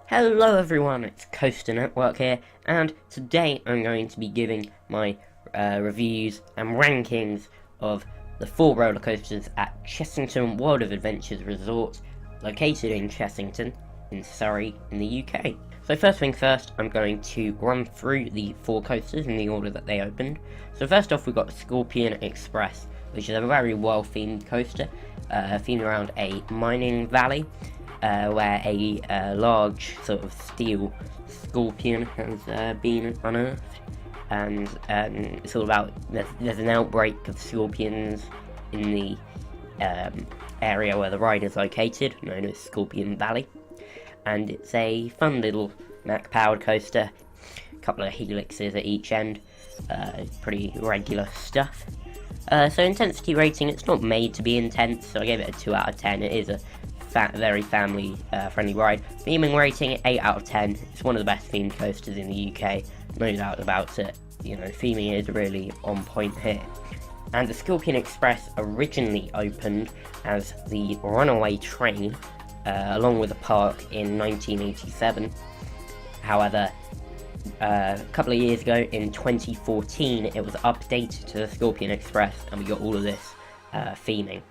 Hello everyone, it's CoasterNetwork here, and today I'm going to be giving my reviews and rankings of the 4 roller coasters at Chessington World of Adventures Resort, located in Chessington, in Surrey, in the UK. So first things first, I'm going to run through the 4 coasters in the order that they opened. So first off, we've got Scorpion Express, which is a very well-themed coaster, themed around a mining valley. Where a large sort of steel scorpion has been unearthed, and it's all about there's an outbreak of scorpions in the area where the ride is located, known as Scorpion Valley, and it's a fun little Mac-powered coaster, a couple of helixes at each end, pretty regular stuff. So intensity rating, it's not made to be intense, so I gave it a 2 out of 10. It is a very family friendly ride. Theming rating 8 out of 10. It's one of the best themed coasters in the UK, no doubt about it. You know, theming is really on point here. And the Scorpion Express originally opened as the runaway train along with the park in 1987. However, a couple of years ago in 2014 it was updated to the Scorpion Express, and we got all of this theming.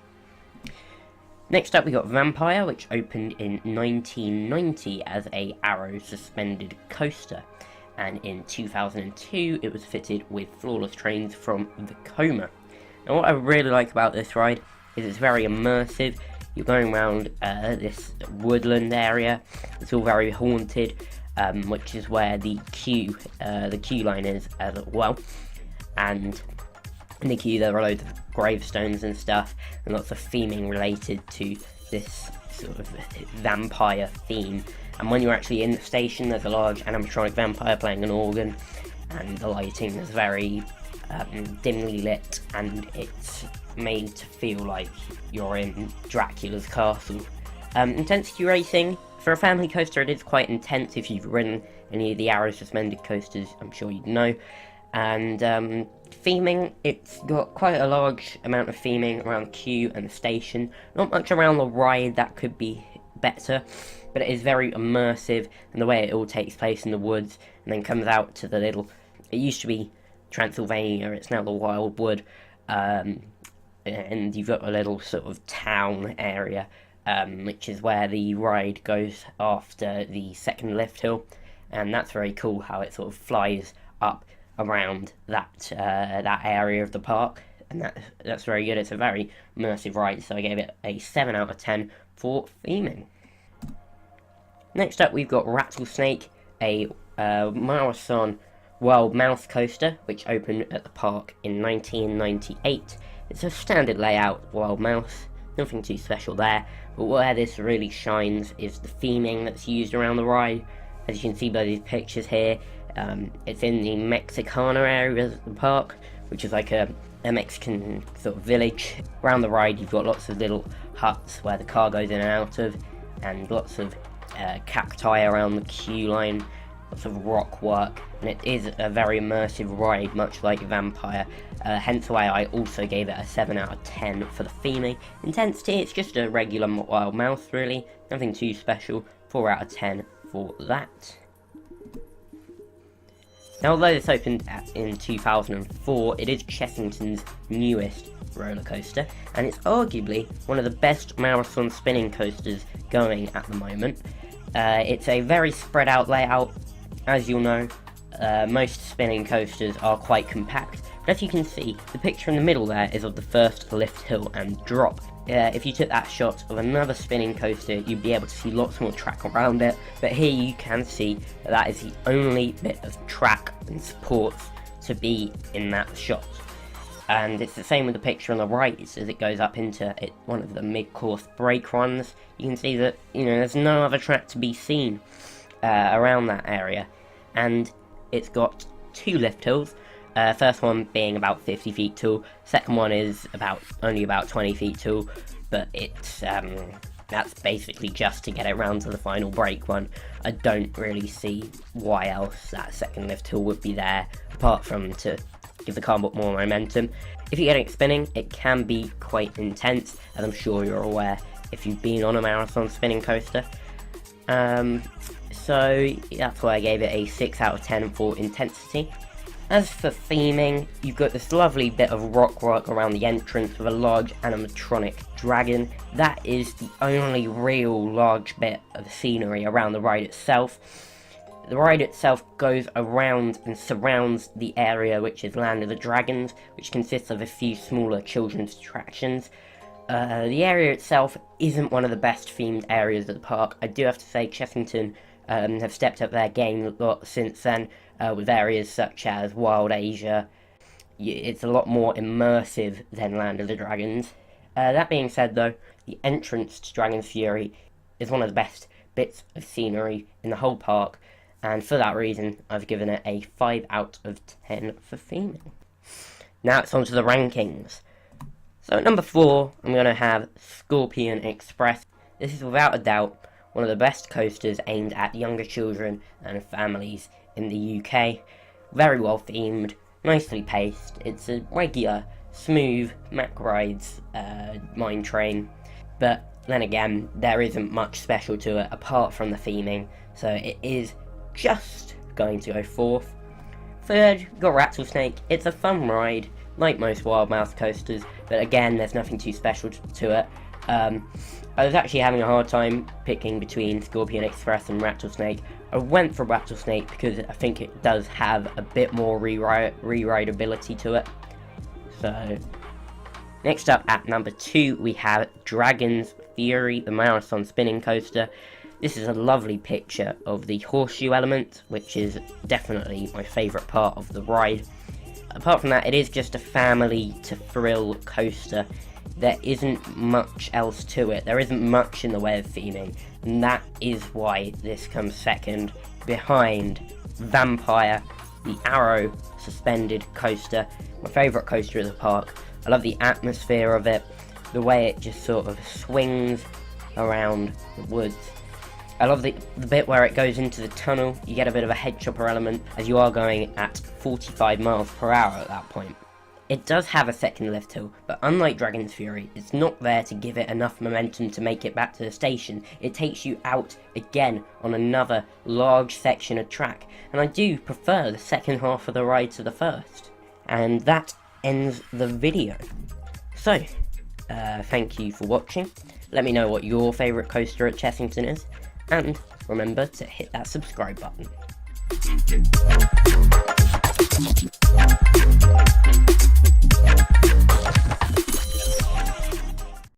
Next up we got Vampire, which opened in 1990 as a arrow suspended coaster, and in 2002 it was fitted with flawless trains from Vekoma. Now what I really like about this ride is it's very immersive. You're going around this woodland area, it's all very haunted, which is where the queue line is as well, and in the queue there are loads of gravestones and stuff, and lots of theming related to this sort of vampire theme. And when you're actually in the station, there's a large animatronic vampire playing an organ, and the lighting is very dimly lit, and it's made to feel like you're in Dracula's castle. Intensity rating, for a family coaster it is quite intense. If you've ridden any of the arrow suspended coasters, I'm sure you'd know. And theming, it's got quite a large amount of theming around queue and the station. Not much around the ride, that could be better, but it is very immersive, and the way it all takes place in the woods and then comes out to the little, it used to be Transylvania, it's now the Wildwood, and you've got a little sort of town area, which is where the ride goes after the second lift hill, and that's very cool how it sort of flies up around that area of the park, and that's very good. It's a very immersive ride, so I gave it a 7 out of 10 for theming. Next up we've got Rattlesnake, a Marathon Wild Mouse coaster, which opened at the park in 1998. It's a standard layout Wild Mouse, nothing too special there, but where this really shines is the theming that's used around the ride. As you can see by these pictures here, it's in the Mexicana area of the park, which is like a Mexican sort of village. Around the ride you've got lots of little huts where the car goes in and out of, and lots of cacti around the queue line, lots of rock work, and it is a very immersive ride, much like Vampire, hence why I also gave it a 7 out of 10 for the theming. Intensity, it's just a regular Wild Mouse really, nothing too special, 4 out of 10 for that. Now, although this opened in 2004, it is Chessington's newest roller coaster, and it's arguably one of the best marathon spinning coasters going at the moment. It's a very spread out layout. As you'll know, most spinning coasters are quite compact, but as you can see, the picture in the middle there is of the first lift hill and drop. If you took that shot of another spinning coaster, you'd be able to see lots more track around it, but here you can see that is the only bit of track and supports to be in that shot. And it's the same with the picture on the right. As it goes up into one of the mid-course brake runs, you can see that there's no other track to be seen around that area. And it's got 2 lift hills. First one being about 50 feet tall, second one is only about 20 feet tall, but it's that's basically just to get it round to the final brake one. I don't really see why else that second lift hill would be there, apart from to give the car more momentum. If you're getting it spinning, it can be quite intense, as I'm sure you're aware if you've been on a marathon spinning coaster. so that's why I gave it a 6 out of 10 for intensity. As for theming, you've got this lovely bit of rock work around the entrance with a large animatronic dragon. That is the only real large bit of scenery around the ride itself. The ride itself goes around and surrounds the area which is Land of the Dragons, which consists of a few smaller children's attractions. The area itself isn't one of the best themed areas of the park. I do have to say Chessington have stepped up their game a lot since then, with areas such as Wild Asia. It's a lot more immersive than Land of the Dragons. That being said though, the entrance to Dragon's Fury is one of the best bits of scenery in the whole park, and for that reason I've given it a 5 out of 10 for theming. Now it's on to the rankings. So at number 4, I'm going to have Scorpion Express. This is without a doubt one of the best coasters aimed at younger children and families in the UK. Very well themed, nicely paced. It's a regular, smooth Mack Rides mine train. But then again, there isn't much special to it apart from the theming, so it is just going to go 4th. Third, you've got Rattlesnake. It's a fun ride, like most Wild Mouse coasters, but again, there's nothing too special to it. I was actually having a hard time picking between Scorpion Express and Rattlesnake. I went for Rattlesnake because I think it does have a bit more re-rideability to it. So, next up at number 2, we have Dragon's Fury, the marathon spinning coaster. This is a lovely picture of the horseshoe element, which is definitely my favourite part of the ride. Apart from that, it is just a family to thrill coaster. There isn't much else to it. There isn't much in the way of theming, and that is why this comes second, behind Vampire, the Arrow suspended coaster, my favourite coaster of the park. I love the atmosphere of it, the way it just sort of swings around the woods. I love the bit where it goes into the tunnel. You get a bit of a head chopper element as you are going at 45 miles per hour at that point. It does have a second lift hill, but unlike Dragon's Fury, it's not there to give it enough momentum to make it back to the station. It takes you out again on another large section of track, and I do prefer the second half of the ride to the first. And that ends the video. So, thank you for watching. Let me know what your favourite coaster at Chessington is, and remember to hit that subscribe button.